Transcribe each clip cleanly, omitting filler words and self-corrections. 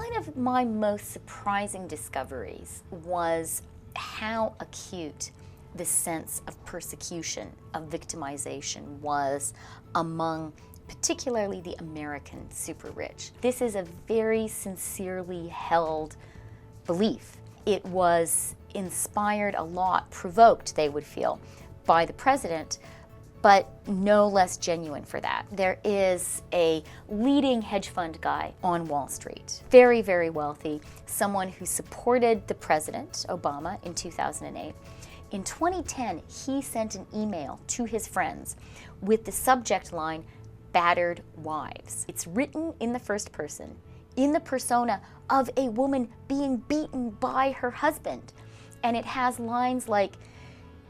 One of my most surprising discoveries was how acute the sense of persecution, of victimization was among particularly the American super rich. This is a very sincerely held belief. It was inspired a lot, provoked, they would feel, by the president, but no less genuine for that. There is a leading hedge fund guy on Wall Street, very, very wealthy, someone who supported the president, Obama, in 2008. In 2010, he sent an email to his friends with the subject line, "Battered Wives." It's written in the first person, in the persona of a woman being beaten by her husband. And it has lines like,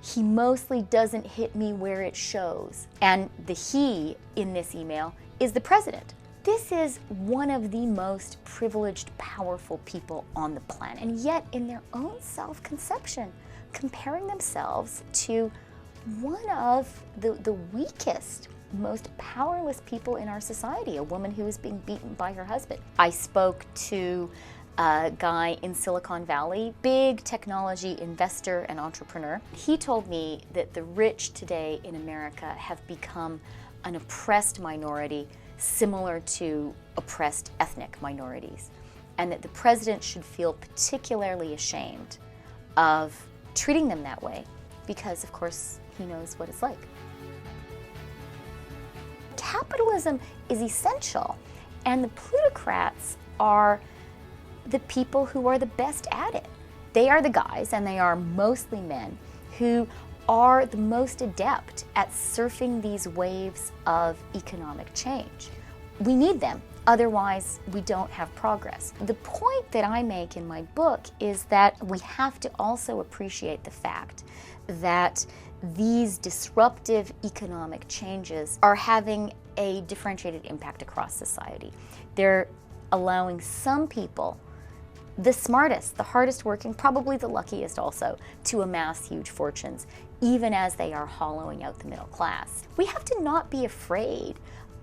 "He mostly doesn't hit me where it shows." And the he in this email is the president. This is one of the most privileged, powerful people on the planet. And yet, in their own self-conception, comparing themselves to one of the weakest, most powerless people in our society, a woman who is being beaten by her husband. I spoke to a guy in Silicon Valley, big technology investor and entrepreneur. He told me that the rich today in America have become an oppressed minority similar to oppressed ethnic minorities, and that the president should feel particularly ashamed of treating them that way because, of course, he knows what it's like. Capitalism is essential, and the plutocrats are the people who are the best at it. They are the guys, and they are mostly men, who are the most adept at surfing these waves of economic change. We need them, otherwise we don't have progress. The point that I make in my book is that we have to also appreciate the fact that these disruptive economic changes are having a differentiated impact across society. They're allowing some people, the smartest, the hardest working, probably the luckiest also, to amass huge fortunes, even as they are hollowing out the middle class. We have to not be afraid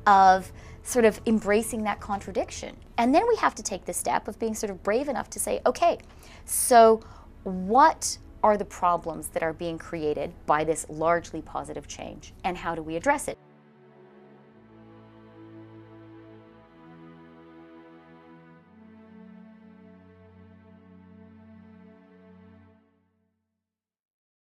of sort of embracing that contradiction. And then we have to take the step of being sort of brave enough to say, okay, so what are the problems that are being created by this largely positive change, and how do we address it?